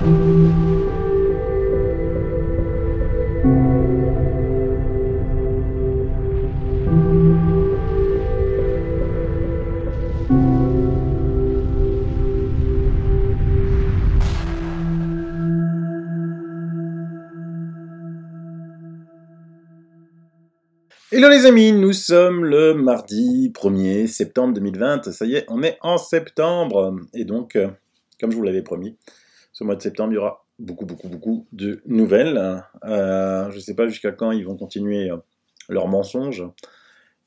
Hello les amis, nous sommes le mardi 1er septembre 2020, ça y est, on est en septembre, et donc, comme je vous l'avais promis, ce mois de septembre, il y aura beaucoup de nouvelles. Je ne sais pas jusqu'à quand ils vont continuer leurs mensonges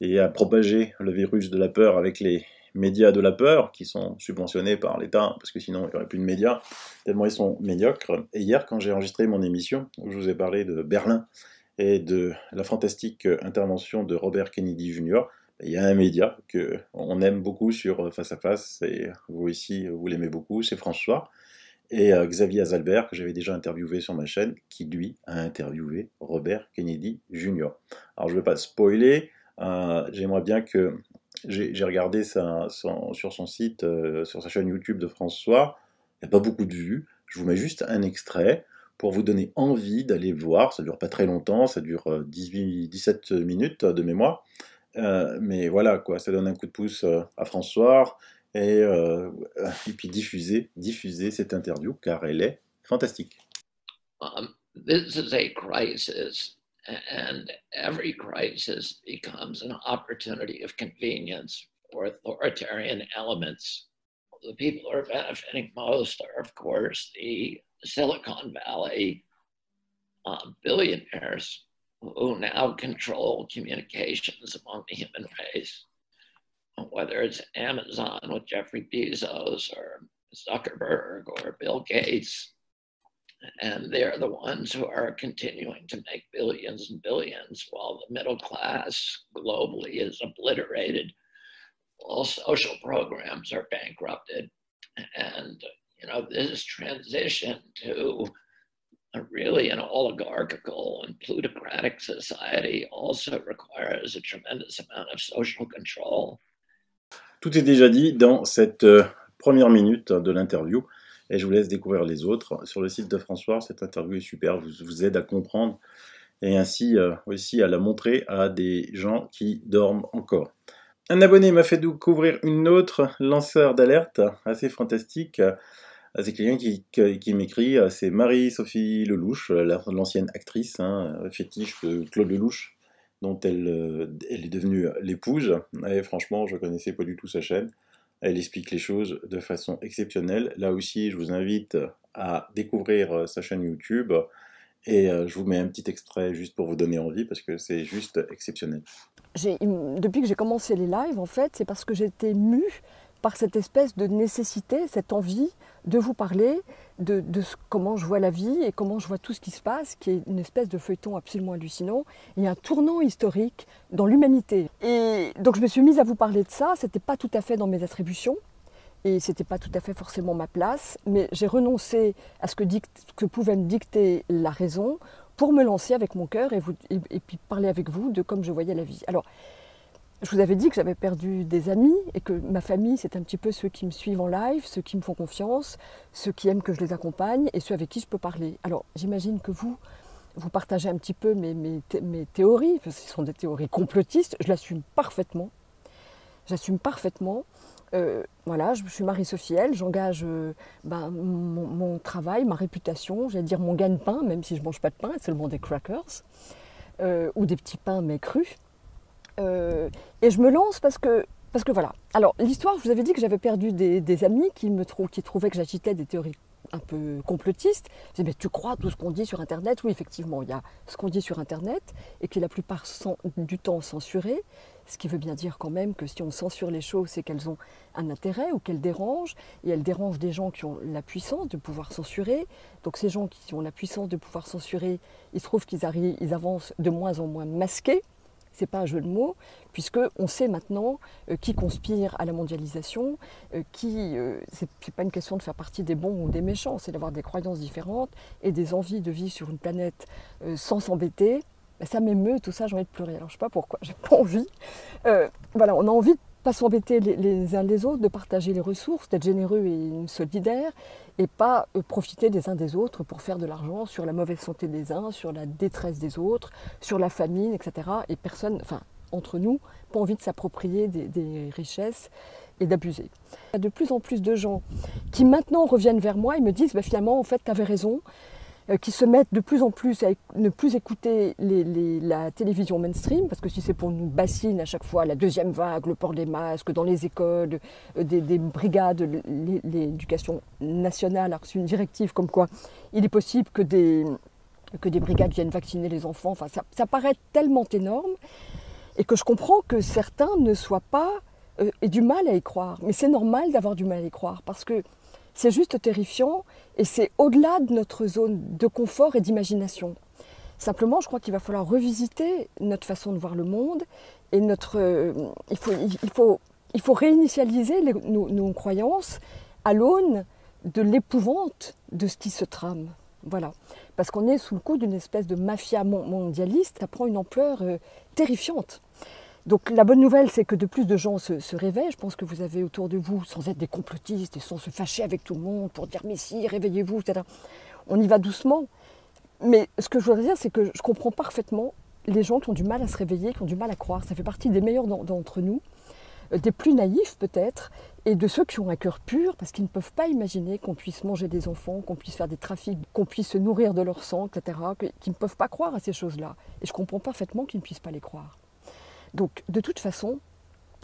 et à propager le virus de la peur avec les médias de la peur, qui sont subventionnés par l'État, parce que sinon il n'y aurait plus de médias, tellement ils sont médiocres. Et hier, quand j'ai enregistré mon émission, où je vous ai parlé de Berlin, et de la fantastique intervention de Robert Kennedy Jr., il y a un média qu'on aime beaucoup sur Face à Face, et vous ici, vous l'aimez beaucoup, c'est François, et Xavier Azalbert, que j'avais déjà interviewé sur ma chaîne, qui lui a interviewé Robert Kennedy Jr. Alors je ne vais pas spoiler, j'aimerais bien que... J'ai regardé sur son site, sur sa chaîne YouTube de François, il n'y a pas beaucoup de vues, je vous mets juste un extrait, pour vous donner envie d'aller voir. Ça dure pas très longtemps, ça dure 17 minutes de mémoire. Mais voilà, quoi, ça donne un coup de pouce à François et puis diffuser cette interview car elle est fantastique. This is a crisis, and every crisis becomes an opportunity of convenience for authoritarian elements. The people who are benefiting most are, of course, the Silicon Valley billionaires who now control communications among the human race, whether it's Amazon with Jeffrey Bezos or Zuckerberg or Bill Gates. And they're the ones who are continuing to make billions and billions while the middle class globally is obliterated. All social programs are bankrupted. And this transition to really an oligarchical and plutocratic society also requires a tremendous amount of social control. Tout est déjà dit dans cette première minute de l'interview et je vous laisse découvrir les autres. Sur le site de François, cette interview est super, vous aide à comprendre et ainsi aussi à la montrer à des gens qui dorment encore. Un abonné m'a fait découvrir une autre lanceur d'alerte assez fantastique. C'est quelqu'un qui m'écrit, c'est Marie-Sophie Lelouch, l'ancienne actrice, fétiche de Claude Lelouch, dont elle est devenue l'épouse. Et franchement, je ne connaissais pas du tout sa chaîne. Elle explique les choses de façon exceptionnelle. Là aussi, je vous invite à découvrir sa chaîne YouTube. Et je vous mets un petit extrait juste pour vous donner envie, parce que c'est juste exceptionnel. Depuis que j'ai commencé les lives, en fait, c'est parce que j'étais mue par cette espèce de nécessité, cette envie de vous parler de comment je vois la vie et comment je vois tout ce qui se passe, qui est une espèce de feuilleton absolument hallucinant. Il y a un tournant historique dans l'humanité. Et donc je me suis mise à vous parler de ça, c'était pas tout à fait dans mes attributions, et c'était pas tout à fait forcément ma place, mais j'ai renoncé à ce que pouvait me dicter la raison pour me lancer avec mon cœur et puis parler avec vous de comme je voyais la vie. Alors, je vous avais dit que j'avais perdu des amis et que ma famille, c'est un petit peu ceux qui me suivent en live, ceux qui me font confiance, ceux qui aiment que je les accompagne et ceux avec qui je peux parler. Alors, j'imagine que vous partagez un petit peu mes théories, parce que ce sont des théories complotistes, je l'assume parfaitement. J'assume parfaitement. Voilà, je suis Marie-Sophie L, j'engage mon travail, ma réputation, j'allais dire mon gagne-pain, même si je ne mange pas de pain, seulement des crackers, ou des petits pains mais crus. Et je me lance parce que voilà. Alors l'histoire, je vous avais dit que j'avais perdu des amis qui trouvaient que j'agitais des théories un peu complotistes. Je disais, mais tu crois tout ce qu'on dit sur Internet? Oui, effectivement, il y a ce qu'on dit sur Internet et qui est la plupart du temps censuré. Ce qui veut bien dire quand même que si on censure les choses, c'est qu'elles ont un intérêt ou qu'elles dérangent. Et elles dérangent des gens qui ont la puissance de pouvoir censurer. Donc ces gens qui ont la puissance de pouvoir censurer, il se trouve qu'ils avancent de moins en moins masqués. Ce n'est pas un jeu de mots, puisqu'on sait maintenant qui conspire à la mondialisation, c'est pas une question de faire partie des bons ou des méchants, c'est d'avoir des croyances différentes et des envies de vivre sur une planète sans s'embêter. Ça m'émeut, tout ça, j'ai envie de pleurer. Alors je ne sais pas pourquoi, j'ai pas envie. Voilà, on a envie de pas s'embêter les uns les autres, de partager les ressources, d'être généreux et solidaires, et pas profiter des uns des autres pour faire de l'argent sur la mauvaise santé des uns, sur la détresse des autres, sur la famine, etc. Et personne, enfin, entre nous, pas envie de s'approprier des richesses et d'abuser. Il y a de plus en plus de gens qui maintenant reviennent vers moi et me disent finalement, en fait, tu avais raison, qui se mettent de plus en plus à ne plus écouter la télévision mainstream, parce que si c'est pour nous bassiner à chaque fois la deuxième vague, le port des masques dans les écoles, des brigades, l'éducation nationale a reçu une directive comme quoi il est possible que des brigades viennent vacciner les enfants, enfin ça paraît tellement énorme, et que je comprends que certains ne soient pas, aient du mal à y croire. Mais c'est normal d'avoir du mal à y croire, parce que c'est juste terrifiant et c'est au-delà de notre zone de confort et d'imagination. Simplement, je crois qu'il va falloir revisiter notre façon de voir le monde et il faut réinitialiser nos croyances à l'aune de l'épouvante de ce qui se trame. Voilà. Parce qu'on est sous le coup d'une espèce de mafia mondialiste, ça prend une ampleur terrifiante. Donc la bonne nouvelle, c'est que de plus de gens se réveillent. Je pense que vous avez autour de vous, sans être des complotistes et sans se fâcher avec tout le monde pour dire « mais si, réveillez-vous », etc. On y va doucement. Mais ce que je voudrais dire, c'est que je comprends parfaitement les gens qui ont du mal à se réveiller, qui ont du mal à croire. Ça fait partie des meilleurs d'entre nous, des plus naïfs peut-être, et de ceux qui ont un cœur pur, parce qu'ils ne peuvent pas imaginer qu'on puisse manger des enfants, qu'on puisse faire des trafics, qu'on puisse se nourrir de leur sang, etc., qui ne peuvent pas croire à ces choses-là. Et je comprends parfaitement qu'ils ne puissent pas les croire. Donc, de toute façon,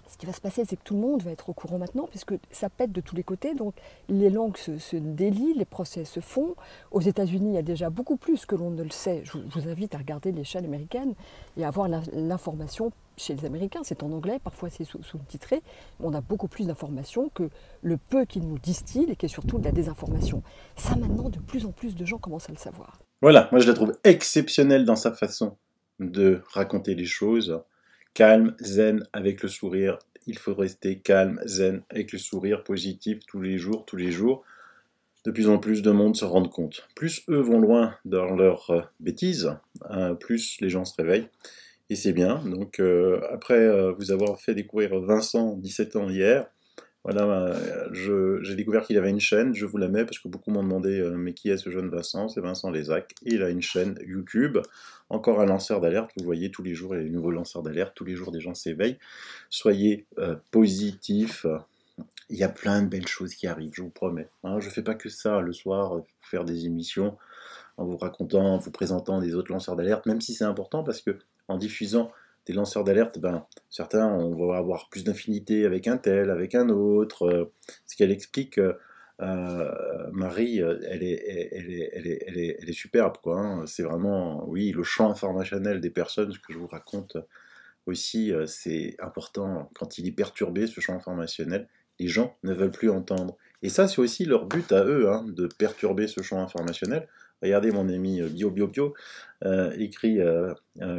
ce qui va se passer, c'est que tout le monde va être au courant maintenant, puisque ça pète de tous les côtés. Donc, les langues se délient, les procès se font. Aux États-Unis, il y a déjà beaucoup plus que l'on ne le sait. Je vous invite à regarder les chaînes américaines et à voir l'information chez les Américains. C'est en anglais, parfois c'est sous-titré. On a beaucoup plus d'informations que le peu qu'ils nous distillent et qui est surtout de la désinformation. Ça, maintenant, de plus en plus de gens commencent à le savoir. Voilà, moi je la trouve exceptionnelle dans sa façon de raconter les choses. Calme, zen, avec le sourire. Il faut rester calme, zen, avec le sourire positif tous les jours, tous les jours. De plus en plus de monde se rendent compte. Plus eux vont loin dans leurs bêtises, plus les gens se réveillent. Et c'est bien. Donc après vous avoir fait découvrir Vincent, 17 ans hier, voilà, j'ai découvert qu'il avait une chaîne, je vous la mets parce que beaucoup m'ont demandé mais qui est ce jeune Vincent? C'est Vincent Lézac, et il a une chaîne YouTube, encore un lanceur d'alerte, vous voyez tous les jours il y a des nouveaux lanceurs d'alerte, tous les jours des gens s'éveillent, soyez positifs, il y a plein de belles choses qui arrivent, je vous promets, hein, je fais pas que ça le soir, faire des émissions en vous racontant, en vous présentant des autres lanceurs d'alerte, même si c'est important parce que en diffusant des lanceurs d'alerte, certains on va avoir plus d'infinité avec un tel, avec un autre. Ce qu'elle explique, Marie, elle est superbe, quoi. Hein. C'est vraiment, oui, le champ informationnel des personnes, ce que je vous raconte aussi, c'est important. Quand il est perturbé, ce champ informationnel, les gens ne veulent plus entendre. Et ça, c'est aussi leur but à eux, hein, de perturber ce champ informationnel. Regardez, mon ami Bio écrit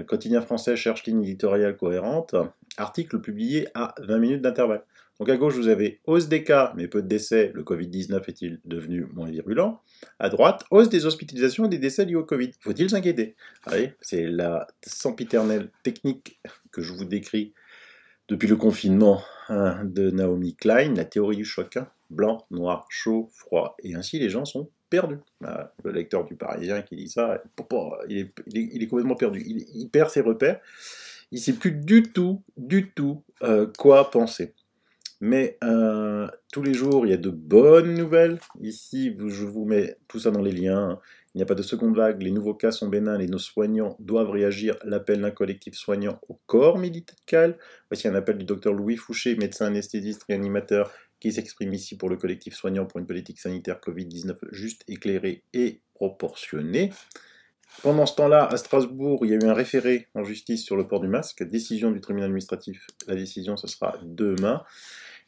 Quotidien français cherche ligne éditoriale cohérente, article publié à 20 minutes d'intervalle. Donc à gauche, vous avez hausse des cas, mais peu de décès, le Covid-19 est-il devenu moins virulent? À droite, hausse des hospitalisations et des décès liés au Covid. Faut-il s'inquiéter? C'est la sempiternelle technique que je vous décris depuis le confinement de Naomi Klein, la théorie du choc. Blanc, noir, chaud, froid. Et ainsi, les gens sont perdus. Le lecteur du Parisien qui dit ça, il est complètement perdu. Il perd ses repères. Il ne sait plus du tout quoi penser. Mais tous les jours, il y a de bonnes nouvelles. Ici, je vous mets tout ça dans les liens. Il n'y a pas de seconde vague, les nouveaux cas sont bénins, nos soignants doivent réagir. L'appel d'un collectif soignant au corps médical. Voici un appel du docteur Louis Fouché, médecin anesthésiste réanimateur, qui s'exprime ici pour le collectif soignant pour une politique sanitaire Covid-19 juste, éclairée et proportionnée. Pendant ce temps-là, à Strasbourg, il y a eu un référé en justice sur le port du masque, décision du tribunal administratif. La décision, ce sera demain.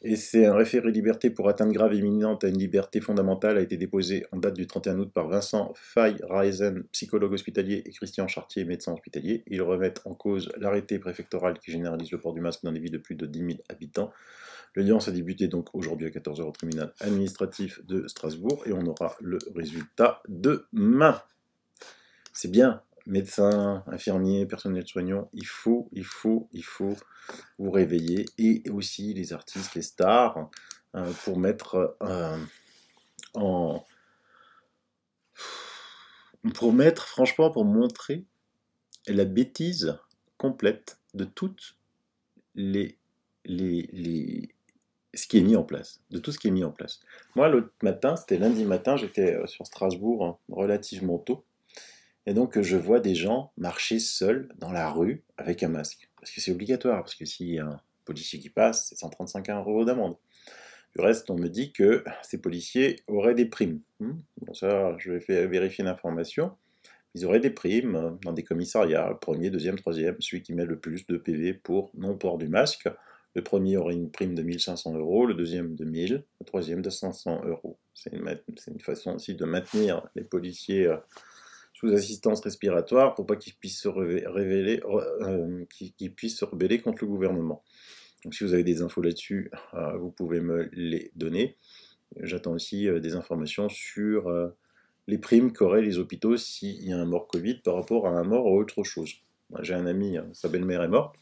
Et c'est un référé liberté pour atteinte grave et imminente à une liberté fondamentale a été déposé en date du 31 août par Vincent Fay-Reisen, psychologue hospitalier, et Christian Chartier, médecin hospitalier. Ils remettent en cause l'arrêté préfectoral qui généralise le port du masque dans les villes de plus de 10 000 habitants. L'audience a débuté donc aujourd'hui à 14h au tribunal administratif de Strasbourg et on aura le résultat demain. C'est bien, médecins, infirmiers, personnel soignant, il faut vous réveiller, et aussi les artistes, les stars, pour mettre franchement, pour montrer la bêtise complète de toutes ce qui est mis en place, de tout ce qui est mis en place. Moi, l'autre matin, c'était lundi matin, j'étais sur Strasbourg relativement tôt, et donc je vois des gens marcher seuls dans la rue avec un masque. Parce que c'est obligatoire, parce que s'il y a un policier qui passe, c'est 135 € d'amende. Du reste, on me dit que ces policiers auraient des primes. Bon, ça, je vais vérifier l'information. Ils auraient des primes dans des commissariats, le premier, deuxième, troisième, celui qui met le plus de PV pour non-port du masque. Le premier aurait une prime de 1 500 €, le deuxième de 1 000, le troisième de 500 €. C'est une façon aussi de maintenir les policiers sous assistance respiratoire pour pas qu'ils puissent se rebeller contre le gouvernement. Donc si vous avez des infos là-dessus, vous pouvez me les donner. J'attends aussi des informations sur les primes qu'auraient les hôpitaux s'il y a un mort Covid par rapport à un mort ou autre chose. J'ai un ami, sa belle-mère est morte,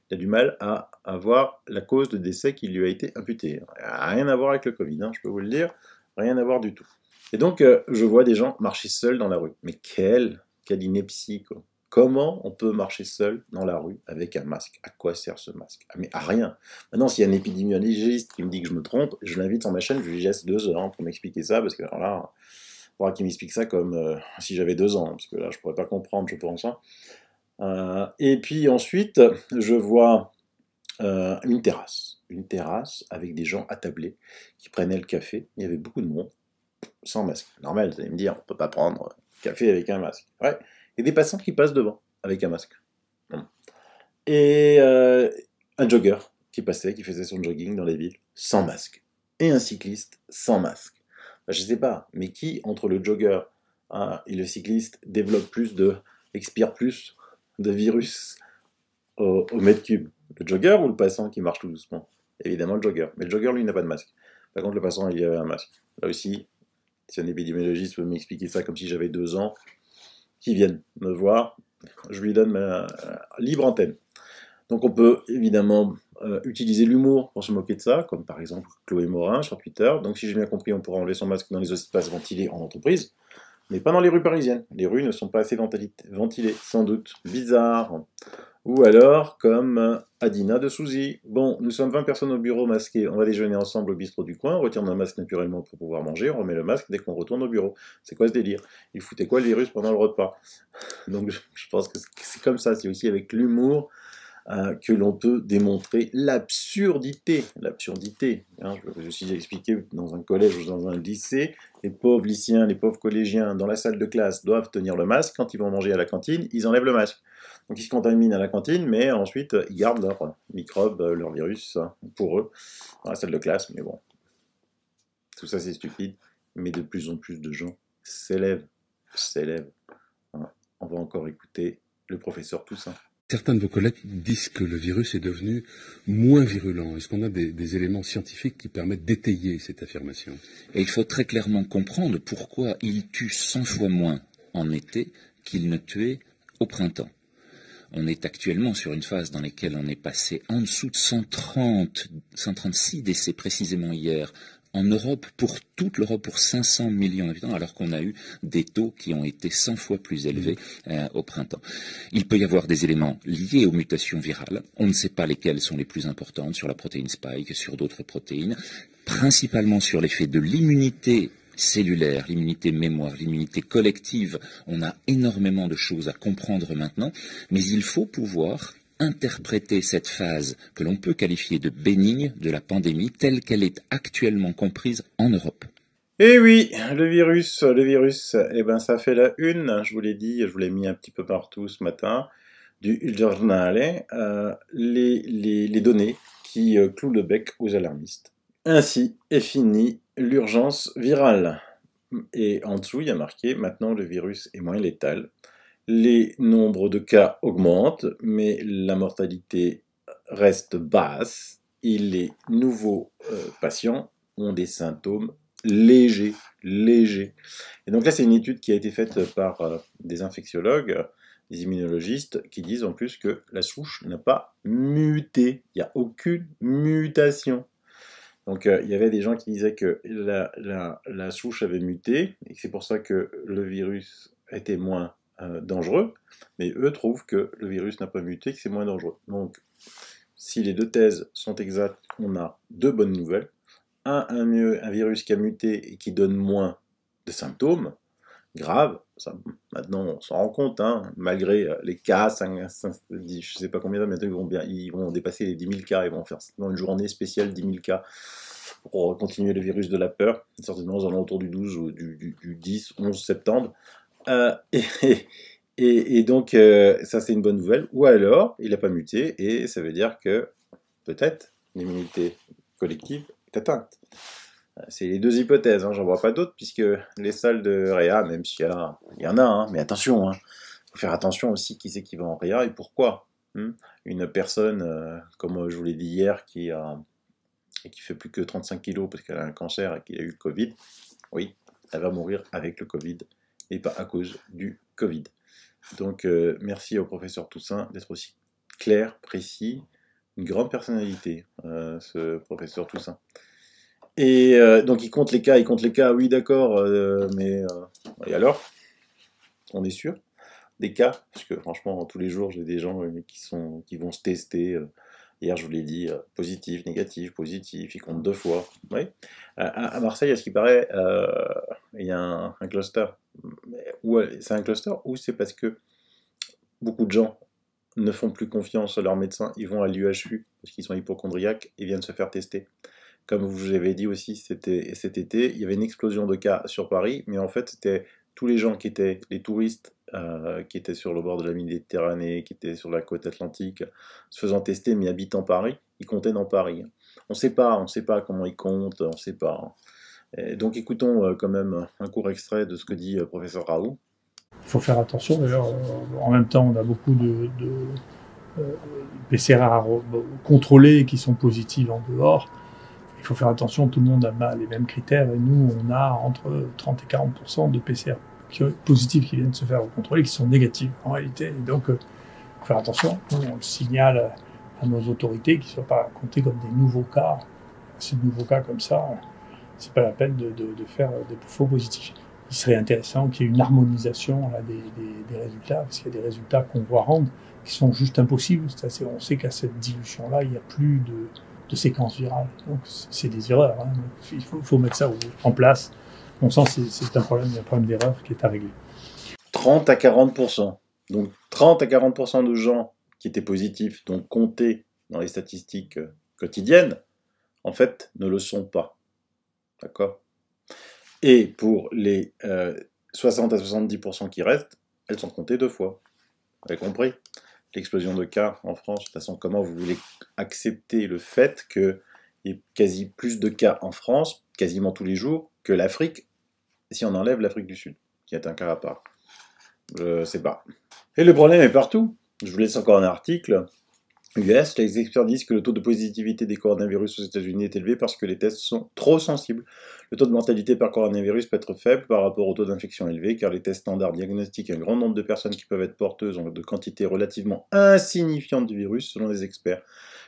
il a du mal à avoir la cause de décès qui lui a été imputée. Rien à voir avec le Covid, je peux vous le dire, rien à voir du tout. Et donc, je vois des gens marcher seuls dans la rue. Mais quelle ineptie, quoi. Comment on peut marcher seul dans la rue avec un masque? À quoi sert ce masque? Mais à rien. Maintenant, s'il y a un épidémiologiste qui me dit que je me trompe, je l'invite sur ma chaîne, je lui laisse 2 heures pour m'expliquer ça, parce que alors là, il faudra qu'il m'explique ça comme si j'avais 2 ans, parce que là, je pourrais pas comprendre, je pense. Et puis ensuite, je vois une terrasse avec des gens attablés qui prenaient le café. Il y avait beaucoup de monde, sans masque. Normal, vous allez me dire, on peut pas prendre café avec un masque. Ouais. Et des passants qui passent devant avec un masque. Et un jogger qui passait, qui faisait son jogging dans les villes sans masque. Et un cycliste sans masque. Je sais pas, mais qui, entre le jogger et le cycliste, expire plus de virus au mètre cube? Le jogger ou le passant qui marche tout doucement? Évidemment le jogger. Mais le jogger, lui, n'a pas de masque. Par contre, le passant, il avait un masque. Là aussi, si un épidémiologiste veut m'expliquer ça comme si j'avais 2 ans, qu'il vienne me voir, je lui donne ma libre antenne. Donc on peut évidemment utiliser l'humour pour se moquer de ça, comme par exemple Chloé Morin sur Twitter. Donc si j'ai bien compris, on pourra enlever son masque dans les espaces ventilés en entreprise, mais pas dans les rues parisiennes. Les rues ne sont pas assez ventilées, sans doute. Bizarre. Ou alors, comme Adina de Souzy. Bon, nous sommes 20 personnes au bureau masquées, on va déjeuner ensemble au bistrot du coin, on retire nos masques naturellement pour pouvoir manger, on remet le masque dès qu'on retourne au bureau. C'est quoi ce délire? Il foutait quoi le virus pendant le repas? Donc je pense que c'est comme ça, c'est aussi avec l'humour que l'on peut démontrer l'absurdité. L'absurdité. Je me suis expliqué dans un collège ou dans un lycée, les pauvres lycéens, les pauvres collégiens dans la salle de classe doivent tenir le masque. Quand ils vont manger à la cantine, ils enlèvent le masque. Donc ils se contaminent à la cantine, mais ensuite ils gardent leurs microbes, leur virus pour eux dans la salle de classe. Mais bon, tout ça c'est stupide. Mais de plus en plus de gens s'élèvent. On va encore écouter le professeur Toussaint. Certains de vos collègues disent que le virus est devenu moins virulent. Est-ce qu'on a des éléments scientifiques qui permettent d'étayer cette affirmation? Et il faut très clairement comprendre pourquoi il tue 100 fois moins en été qu'il ne tuait au printemps. On est actuellement sur une phase dans laquelle on est passé en dessous de 136 décès précisément hier en Europe, pour toute l'Europe, pour 500 millions d'habitants, alors qu'on a eu des taux qui ont été 100 fois plus élevés au printemps. Il peut y avoir des éléments liés aux mutations virales. On ne sait pas lesquelles sont les plus importantes, sur la protéine spike, sur d'autres protéines, principalement sur l'effet de l'immunité cellulaire, l'immunité mémoire, l'immunité collective. On a énormément de choses à comprendre maintenant, mais il faut pouvoir interpréter cette phase que l'on peut qualifier de bénigne de la pandémie telle qu'elle est actuellement comprise en Europe. Et oui, le virus, eh ben ça fait la une, je vous l'ai dit, je vous l'ai mis un petit peu partout ce matin, du Giornale, les données qui clouent le bec aux alarmistes. Ainsi est finie l'urgence virale. Et en dessous, il y a marqué, maintenant le virus est moins létal. Les nombres de cas augmentent, mais la mortalité reste basse. Et les nouveaux patients ont des symptômes légers. Et donc là, c'est une étude qui a été faite par des infectiologues des immunologistes qui disent en plus que la souche n'a pas muté. Il n'y a aucune mutation. Donc il y avait des gens qui disaient que la souche avait muté, et que c'est pour ça que le virus était moins dangereux, mais eux trouvent que le virus n'a pas muté, que c'est moins dangereux. Donc, si les deux thèses sont exactes, on a deux bonnes nouvelles. Un virus qui a muté et qui donne moins de symptômes graves, ça, maintenant on s'en rend compte, hein, malgré les cas, je ne sais pas combien, bientôt ils vont dépasser les 10 000 cas, ils vont faire dans une journée spéciale 10 000 cas pour continuer le virus de la peur, certainement aux alentours du 12 ou du 10, 11 septembre. Et donc, ça c'est une bonne nouvelle. Ou alors, il n'a pas muté, et ça veut dire que, peut-être, l'immunité collective est atteinte. C'est les deux hypothèses, hein, j'en vois pas d'autres, puisque les salles de réa, même s'il y en a, hein, mais attention, il faut faire attention aussi qui c'est qui va en réa et pourquoi. Une personne, comme je vous l'ai dit hier, qui fait plus que 35 kilos parce qu'elle a un cancer et qu'il a eu le Covid, oui, elle va mourir avec le Covid et pas à cause du Covid. Donc merci au professeur Toussaint d'être aussi clair, précis, une grande personnalité, ce professeur Toussaint. Et donc il compte les cas, oui d'accord, mais et alors? On est sûr des cas? Parce que franchement, tous les jours, j'ai des gens qui vont se tester. Hier, je vous l'ai dit, positif, négatif, positif, ils comptent 2 fois. Oui. À Marseille, à ce qui paraît, il y a un cluster. C'est un cluster ou c'est parce que beaucoup de gens ne font plus confiance à leurs médecins, ils vont à l'UHU parce qu'ils sont hypocondriaques et viennent se faire tester. Comme vous avez dit aussi cet été, il y avait une explosion de cas sur Paris, mais en fait, c'était tous les gens qui étaient, les touristes qui étaient sur le bord de la Méditerranée, qui étaient sur la côte atlantique, se faisant tester, mais habitant Paris, ils comptaient dans Paris. On ne sait pas comment ils comptent, on ne sait pas. Et donc écoutons quand même un court extrait de ce que dit professeur Raoult. Il faut faire attention, d'ailleurs, en même temps, on a beaucoup de PCR contrôlés qui sont positifs en dehors. Il faut faire attention, tout le monde a les mêmes critères, et nous, on a entre 30 et 40% de PCR positifs qui viennent se faire contrôler, qui sont négatifs en réalité. Et donc, il faut faire attention. Nous, on le signale à nos autorités, qu'ils ne soient pas comptés comme des nouveaux cas. Ces nouveaux cas comme ça, c'est pas la peine de faire des faux positifs. Il serait intéressant qu'il y ait une harmonisation là, des résultats, parce qu'il y a des résultats qu'on voit rendre qui sont juste impossibles. On sait qu'à cette dilution-là, il n'y a plus de séquences virales. Donc, c'est des erreurs. Hein. Il faut mettre ça en place. Bon sens, c'est un problème d'erreur qui est à régler. 30 à 40%. Donc 30 à 40% de gens qui étaient positifs, donc comptés dans les statistiques quotidiennes, en fait, ne le sont pas. D'accord? Et pour les 60 à 70% qui restent, elles sont comptées 2 fois. Vous avez compris? L'explosion de cas en France, de toute façon, comment vous voulez accepter le fait qu'il y ait quasi plus de cas en France, quasiment tous les jours, que l'Afrique, si on enlève l'Afrique du Sud, qui est un cas à part. Je sais pas. Et le problème est partout. Je vous laisse encore un article. US, les experts disent que le taux de positivité des coronavirus aux États-Unis est élevé parce que les tests sont trop sensibles. Le taux de mortalité par coronavirus peut être faible par rapport au taux d'infection élevé, car les tests standards diagnostiquent un grand nombre de personnes qui peuvent être porteuses en de quantités relativement insignifiantes du virus, selon les experts.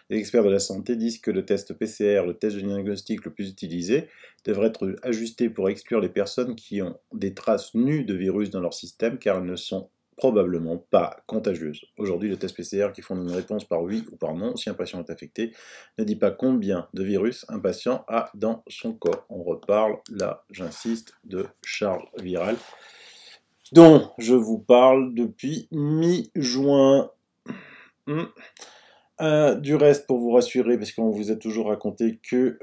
Les experts de la santé disent que le test PCR, le test de diagnostic le plus utilisé, devrait être ajusté pour exclure les personnes qui ont des traces nues de virus dans leur système, car elles ne sont probablement pas contagieuses. Aujourd'hui, le test PCR qui fournit une réponse par oui ou par non, si un patient est affecté, ne dit pas combien de virus un patient a dans son corps. On reparle, là, j'insiste, de charge virale, dont je vous parle depuis mi-juin. Du reste, pour vous rassurer, parce qu'on vous a toujours raconté qu'il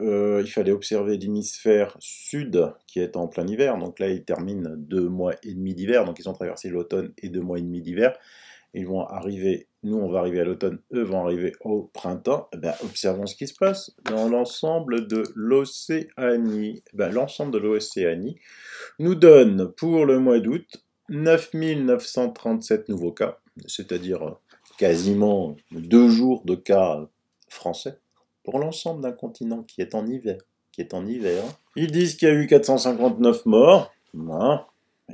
fallait observer l'hémisphère sud qui est en plein hiver, donc là ils terminent 2 mois et demi d'hiver, donc ils ont traversé l'automne et 2 mois et demi d'hiver, ils vont arriver, nous on va arriver à l'automne, eux vont arriver au printemps. Eh bien, observons ce qui se passe dans l'ensemble de l'Océanie. L'ensemble de l'Océanie nous donne pour le mois d'août 9937 nouveaux cas, c'est-à-dire quasiment 2 jours de cas français pour l'ensemble d'un continent qui est en hiver. Ils disent qu'il y a eu 459 morts,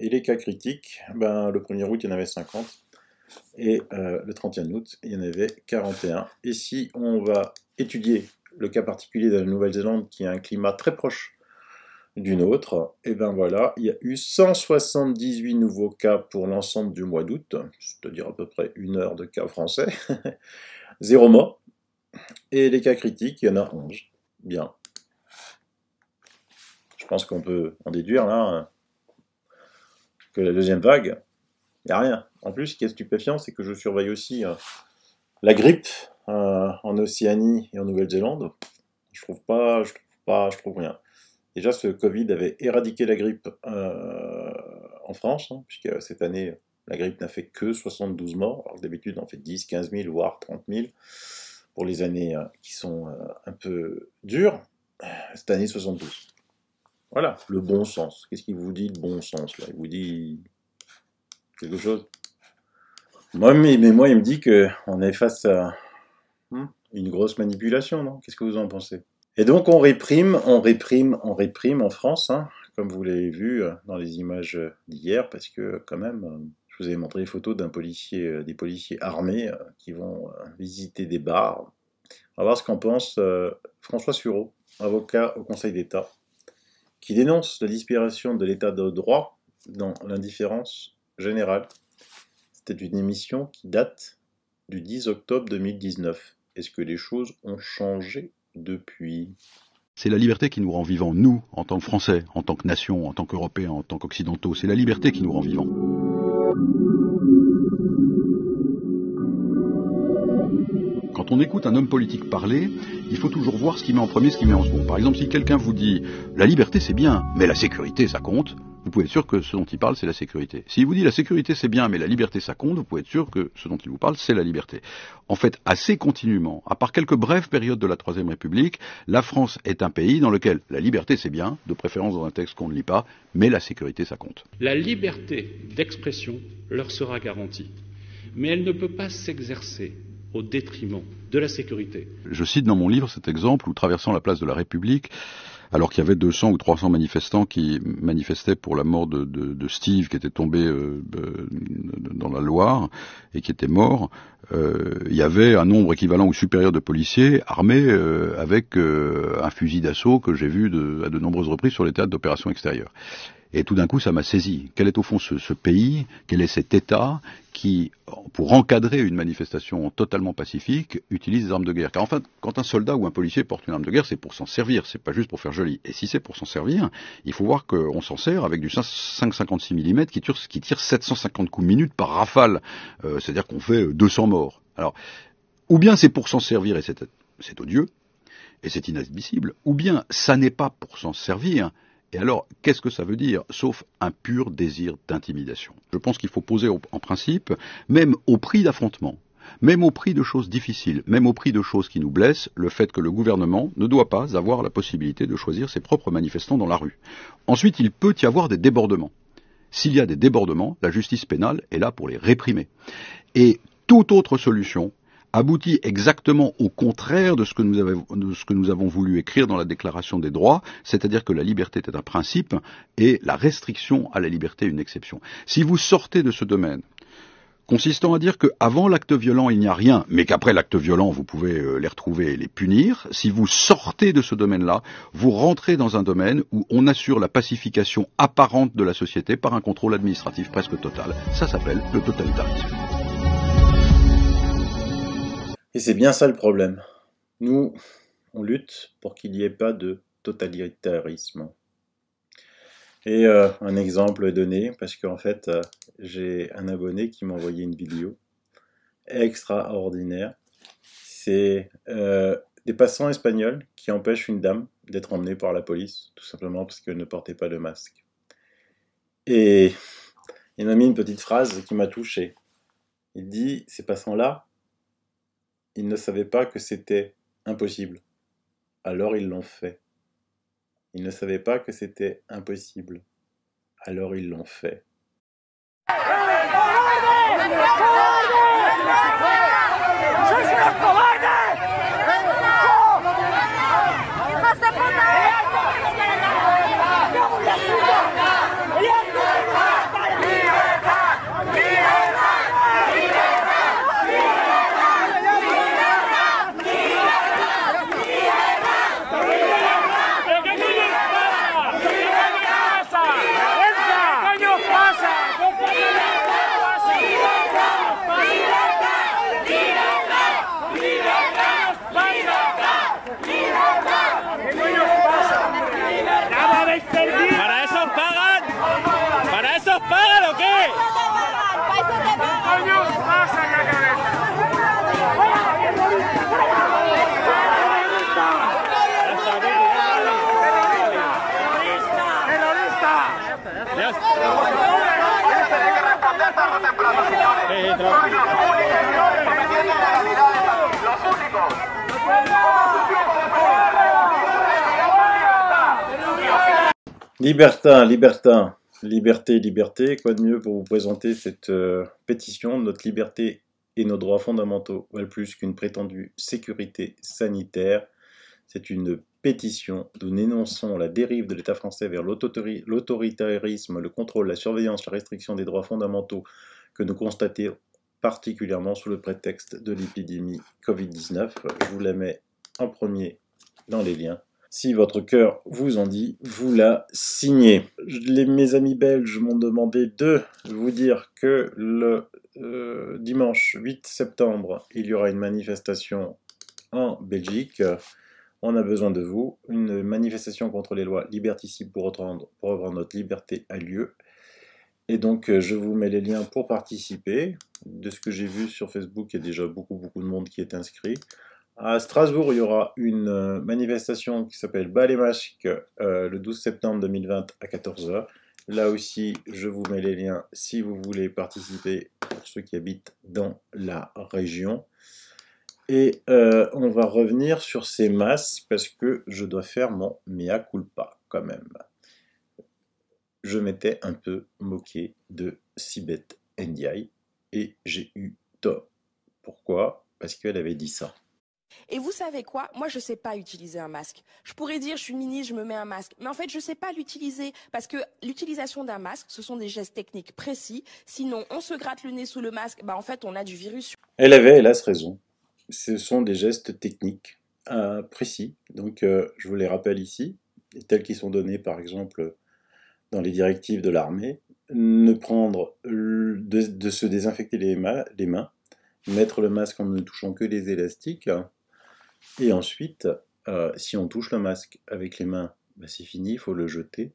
et les cas critiques, le 1er août, il y en avait 50. Et le 31 août, il y en avait 41. Et si on va étudier le cas particulier de la Nouvelle-Zélande, qui a un climat très proche du nôtre, et bien voilà, il y a eu 178 nouveaux cas pour l'ensemble du mois d'août, c'est-à-dire à peu près 1 heure de cas français, 0 mort. Et les cas critiques, il y en a 11. Bien. Je pense qu'on peut en déduire là que la deuxième vague, il n'y a rien. En plus, ce qui est stupéfiant, c'est que je surveille aussi la grippe en Océanie et en Nouvelle-Zélande. Je trouve rien. Déjà, ce Covid avait éradiqué la grippe en France, hein, puisque cette année, la grippe n'a fait que 72 morts, alors que d'habitude, on fait 10, 15 000, voire 30 000, pour les années qui sont un peu dures. Cette année, 72. Voilà, le bon sens. Qu'est-ce qu'il vous dit, le bon sens là? Il vous dit quelque chose? Moi, mais moi, il me dit qu'on est face à une grosse manipulation, non? Qu'est-ce que vous en pensez? Et donc, on réprime en France, hein, comme vous l'avez vu dans les images d'hier, parce que, quand même, je vous ai montré les photos des policiers armés qui vont visiter des bars. On va voir ce qu'en pense François Sureau, avocat au Conseil d'État, qui dénonce la disparition de l'état de droit dans l'indifférence générale. C'était une émission qui date du 10 octobre 2019. Est-ce que les choses ont changé depuis? C'est la liberté qui nous rend vivants, nous, en tant que Français, en tant que nation, en tant qu'Européens, en tant qu'Occidentaux. C'est la liberté qui nous rend vivants. Quand on écoute un homme politique parler, il faut toujours voir ce qu'il met en premier, ce qu'il met en second. Par exemple, si quelqu'un vous dit « la liberté c'est bien, mais la sécurité ça compte », vous pouvez être sûr que ce dont il parle c'est la sécurité. S'il vous dit « la sécurité c'est bien, mais la liberté ça compte », vous pouvez être sûr que ce dont il vous parle c'est la liberté. En fait, assez continuellement, à part quelques brèves périodes de la Troisième République, la France est un pays dans lequel la liberté c'est bien, de préférence dans un texte qu'on ne lit pas, mais la sécurité ça compte. La liberté d'expression leur sera garantie, mais elle ne peut pas s'exercer au détriment de la sécurité. Je cite dans mon livre cet exemple où, traversant la place de la République, alors qu'il y avait 200 ou 300 manifestants qui manifestaient pour la mort de Steve, qui était tombé dans la Loire et qui était mort, il y avait un nombre équivalent ou supérieur de policiers armés avec un fusil d'assaut que j'ai vu à de nombreuses reprises sur les théâtres d'opérations extérieures. Et tout d'un coup, ça m'a saisi. Quel est au fond ce pays, quel est cet État qui, pour encadrer une manifestation totalement pacifique, utilise des armes de guerre? Car enfin, quand un soldat ou un policier porte une arme de guerre, c'est pour s'en servir, c'est pas juste pour faire joli. Et si c'est pour s'en servir, il faut voir qu'on s'en sert avec du 5,56 mm qui tire 750 coups minutes par rafale. C'est-à-dire qu'on fait 200 morts. Alors, ou bien c'est pour s'en servir et c'est odieux, et c'est inadmissible, ou bien ça n'est pas pour s'en servir. Et alors, qu'est-ce que ça veut dire, sauf un pur désir d'intimidation? Je pense qu'il faut poser en principe, même au prix d'affrontements, même au prix de choses difficiles, même au prix de choses qui nous blessent, le fait que le gouvernement ne doit pas avoir la possibilité de choisir ses propres manifestants dans la rue. Ensuite, il peut y avoir des débordements. S'il y a des débordements, la justice pénale est là pour les réprimer. Et toute autre solution aboutit exactement au contraire de ce que nous avons voulu écrire dans la Déclaration des droits, c'est-à-dire que la liberté est un principe et la restriction à la liberté une exception. Si vous sortez de ce domaine, consistant à dire qu'avant l'acte violent il n'y a rien, mais qu'après l'acte violent vous pouvez les retrouver et les punir, si vous sortez de ce domaine-là, vous rentrez dans un domaine où on assure la pacification apparente de la société par un contrôle administratif presque total. Ça s'appelle le totalitarisme. Et c'est bien ça le problème. Nous, on lutte pour qu'il n'y ait pas de totalitarisme. Et un exemple est donné, parce qu'en fait, j'ai un abonné qui m'a envoyé une vidéo extraordinaire. C'est des passants espagnols qui empêchent une dame d'être emmenée par la police, tout simplement parce qu'elle ne portait pas de masque. Et il m'a mis une petite phrase qui m'a touché. Il dit, ces passants-là, ils ne savaient pas que c'était impossible. Alors ils l'ont fait. Ils ne savaient pas que c'était impossible. Alors ils l'ont fait. Libertin, libertin, liberté, liberté, quoi de mieux pour vous présenter cette pétition. Notre liberté et nos droits fondamentaux valent plus qu'une prétendue sécurité sanitaire. C'est une pétition. Nous dénonçons la dérive de l'État français vers l'autoritarisme, le contrôle, la surveillance, la restriction des droits fondamentaux que nous constatons particulièrement sous le prétexte de l'épidémie Covid-19. Je vous la mets en premier dans les liens. Si votre cœur vous en dit, vous la signez. Mes amis belges m'ont demandé de vous dire que le dimanche 8 septembre, il y aura une manifestation en Belgique. On a besoin de vous. Une manifestation contre les lois liberticides pour reprendre notre liberté a lieu. Et donc, je vous mets les liens pour participer. De ce que j'ai vu sur Facebook, il y a déjà beaucoup de monde qui est inscrit. À Strasbourg, il y aura une manifestation qui s'appelle Bas les masques le 12 septembre 2020 à 14 h. Là aussi, je vous mets les liens si vous voulez participer pour ceux qui habitent dans la région. Et on va revenir sur ces masques parce que je dois faire mon mea culpa quand même. Je m'étais un peu moqué de Sibeth Ndiaye et j'ai eu tort. Pourquoi? Parce qu'elle avait dit ça. Et vous savez quoi? Moi, je ne sais pas utiliser un masque. Je pourrais dire, je suis ministre, je me mets un masque. Mais en fait, je ne sais pas l'utiliser. Parce que l'utilisation d'un masque, ce sont des gestes techniques précis. Sinon, on se gratte le nez sous le masque. Bah, en fait, on a du virus. Elle avait, hélas, raison. Ce sont des gestes techniques précis. Donc, je vous les rappelle ici, tels qu'ils sont donnés, par exemple, dans les directives de l'armée. De se désinfecter les mains, mettre le masque en ne touchant que les élastiques. Et ensuite, si on touche le masque avec les mains, bah c'est fini, il faut le jeter.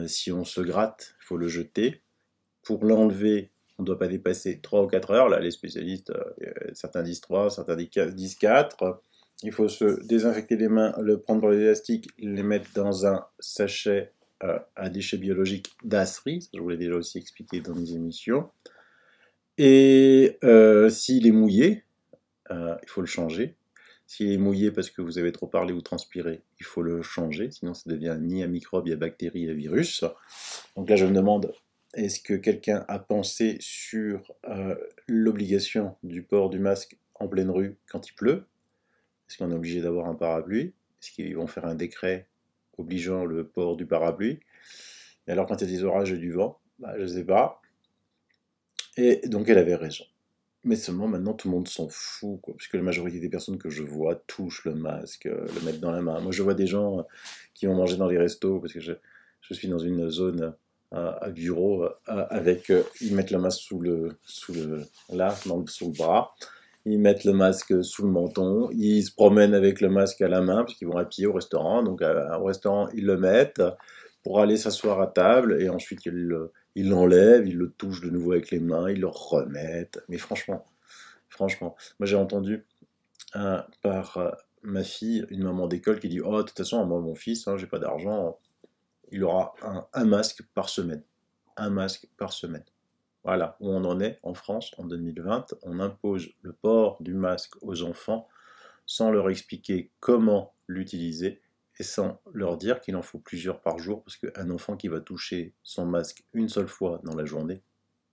Si on se gratte, il faut le jeter. Pour l'enlever, on ne doit pas dépasser 3 ou 4 heures. Là, les spécialistes, certains disent 3, certains disent 4. Il faut se désinfecter les mains, le prendre pour les élastiques, les mettre dans un sachet à déchets biologiques d'Asri. Je vous l'ai déjà aussi expliqué dans mes émissions. Et s'il est mouillé, il faut le changer. S'il est mouillé parce que vous avez trop parlé ou transpiré, il faut le changer, sinon ça devient ni un microbe, ni à bactérie, ni à virus. Donc là, je me demande, est-ce que quelqu'un a pensé sur l'obligation du port du masque en pleine rue quand il pleut? Est-ce qu'on est obligé d'avoir un parapluie? Est-ce qu'ils vont faire un décret obligeant le port du parapluie? Et alors quand il y a des orages et du vent, bah, je ne sais pas. Et donc elle avait raison. Mais seulement maintenant tout le monde s'en fout, quoi, puisque la majorité des personnes que je vois touchent le masque, le mettent dans la main. Moi je vois des gens qui vont manger dans les restos, parce que je suis dans une zone à bureau, avec, ils mettent le masque sous le bras, ils mettent le masque sous le menton, ils se promènent avec le masque à la main, parce qu'ils vont à pied au restaurant, donc au restaurant ils le mettent pour aller s'asseoir à table, et ensuite ils l'enlèvent, ils le touchent de nouveau avec les mains, ils le remettent. Mais franchement, moi j'ai entendu par ma fille, une maman d'école qui dit « Oh, de toute façon, moi mon fils, j'ai pas d'argent, il aura un masque par semaine. » Un masque par semaine. Voilà où on en est en France en 2020. On impose le port du masque aux enfants sans leur expliquer comment l'utiliser et sans leur dire qu'il en faut plusieurs par jour, parce qu'un enfant qui va toucher son masque une seule fois dans la journée,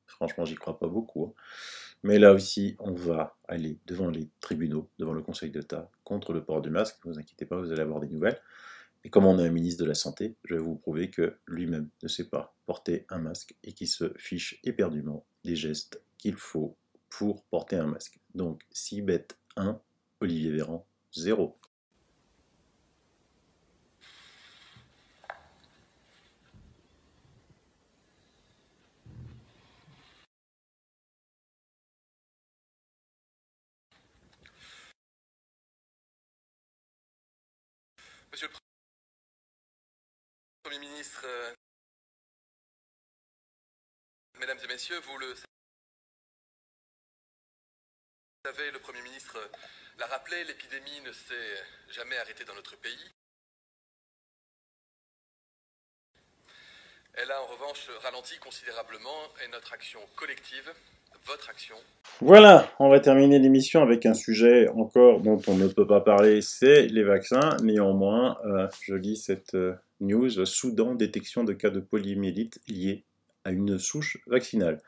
franchement j'y crois pas beaucoup. Mais là aussi, on va aller devant les tribunaux, devant le Conseil d'État, contre le port du masque. Ne vous inquiétez pas, vous allez avoir des nouvelles. Et comme on a un ministre de la Santé, je vais vous prouver que lui-même ne sait pas porter un masque et qu'il se fiche éperdument des gestes qu'il faut pour porter un masque. Donc, Sibeth 1, Olivier Véran 0. Monsieur le Premier ministre, Mesdames et messieurs, vous le savez, le Premier ministre l'a rappelé, l'épidémie ne s'est jamais arrêtée dans notre pays. Elle a en revanche ralenti considérablement et notre action collective, votre action. Voilà, on va terminer l'émission avec un sujet encore dont on ne peut pas parler, c'est les vaccins. Néanmoins, je lis cette news, Soudan, détection de cas de poliomyélite liés à une souche vaccinale.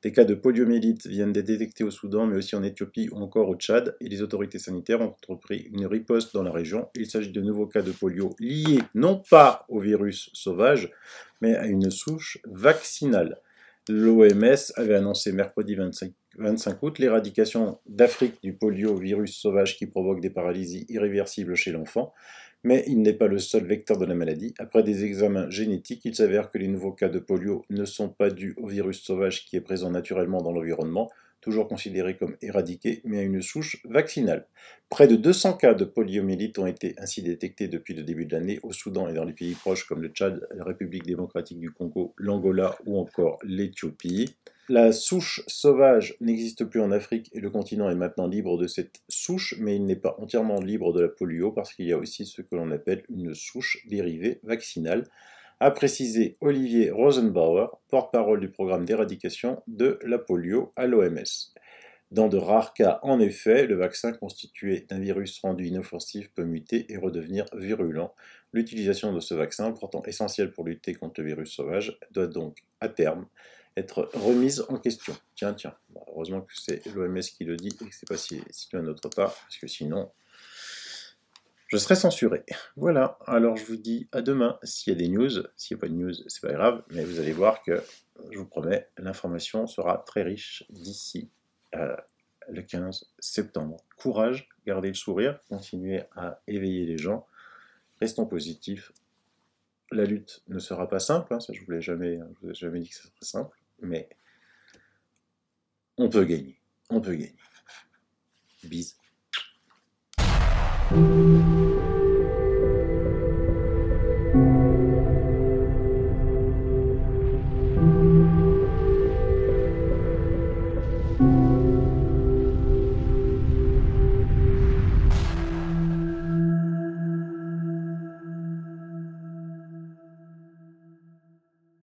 Des cas de poliomyélite viennent d'être détectés au Soudan, mais aussi en Éthiopie ou encore au Tchad, et les autorités sanitaires ont entrepris une riposte dans la région. Il s'agit de nouveaux cas de polio liés non pas au virus sauvage, mais à une souche vaccinale. L'OMS avait annoncé mercredi 25 août l'éradication d'Afrique du poliovirus sauvage qui provoque des paralysies irréversibles chez l'enfant, mais il n'est pas le seul vecteur de la maladie. Après des examens génétiques, il s'avère que les nouveaux cas de polio ne sont pas dus au virus sauvage qui est présent naturellement dans l'environnement, toujours considéré comme éradiqué, mais à une souche vaccinale. Près de 200 cas de poliomyélite ont été ainsi détectés depuis le début de l'année au Soudan et dans les pays proches comme le Tchad, la République démocratique du Congo, l'Angola ou encore l'Éthiopie. La souche sauvage n'existe plus en Afrique et le continent est maintenant libre de cette souche, mais il n'est pas entièrement libre de la polio parce qu'il y a aussi ce que l'on appelle une souche dérivée vaccinale, a précisé Olivier Rosenbauer, porte-parole du programme d'éradication de la polio à l'OMS. Dans de rares cas, en effet, le vaccin constitué d'un virus rendu inoffensif peut muter et redevenir virulent. L'utilisation de ce vaccin, pourtant essentiel pour lutter contre le virus sauvage, doit donc, à terme, être remise en question. Tiens, bon, heureusement que c'est l'OMS qui le dit et que c'est pas situé à notre part, parce que sinon, je serais censuré. Voilà, alors je vous dis à demain s'il y a des news. S'il n'y a pas de news, c'est pas grave, mais vous allez voir que, je vous promets, l'information sera très riche d'ici le 15 septembre. Courage, gardez le sourire, continuez à éveiller les gens, restons positifs. La lutte ne sera pas simple, hein, ça je vous ai jamais dit que ce serait simple, mais on peut gagner, Bis.